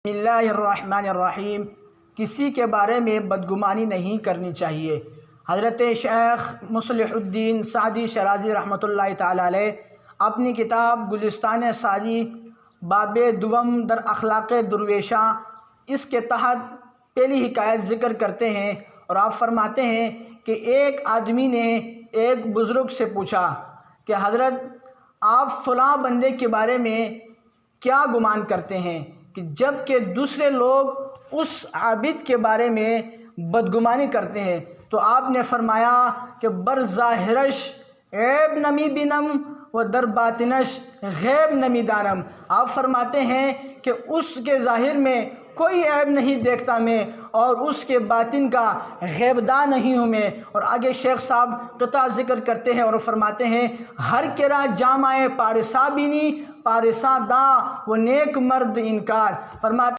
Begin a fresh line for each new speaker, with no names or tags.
बिस्मिल्लाहिर्रहमानिर्रहीम। किसी के बारे में बदगुमानी नहीं करनी चाहिए। हज़रत शेख मुस्लिहुद्दीन सादी शराज़ी रहमतुल्लाहि ताला अलैह अपनी किताब गुलिस्तान सादी बाबे दुवम दर अखलाक़ दुर्वेशा इसके तहत पहली हिकायत ज़िक्र करते हैं और आप फरमाते हैं कि एक आदमी ने एक बुज़ुर्ग से पूछा कि हज़रत आप फ़लाँ बंदे के बारे में क्या गुमान करते हैं कि जबकि दूसरे लोग उस आबिद के बारे में बदगुमानी करते हैं। तो आपने फरमाया कि बर ज़ाहिरश ऐब नमी बिनम व दर बातिनश गैब नमी दानम। आप फरमाते हैं कि उसके ज़ाहिर में कोई ऐब नहीं देखता मैं और उसके बातिन का गैबदान नहीं हूँ मैं। और आगे शेख साहब क़िता ज़िक्र करते हैं और फरमाते हैं हर केरा जामाए पारिसा बिनी पारिसा दा वो नेक मर्द इनकार। फरमाते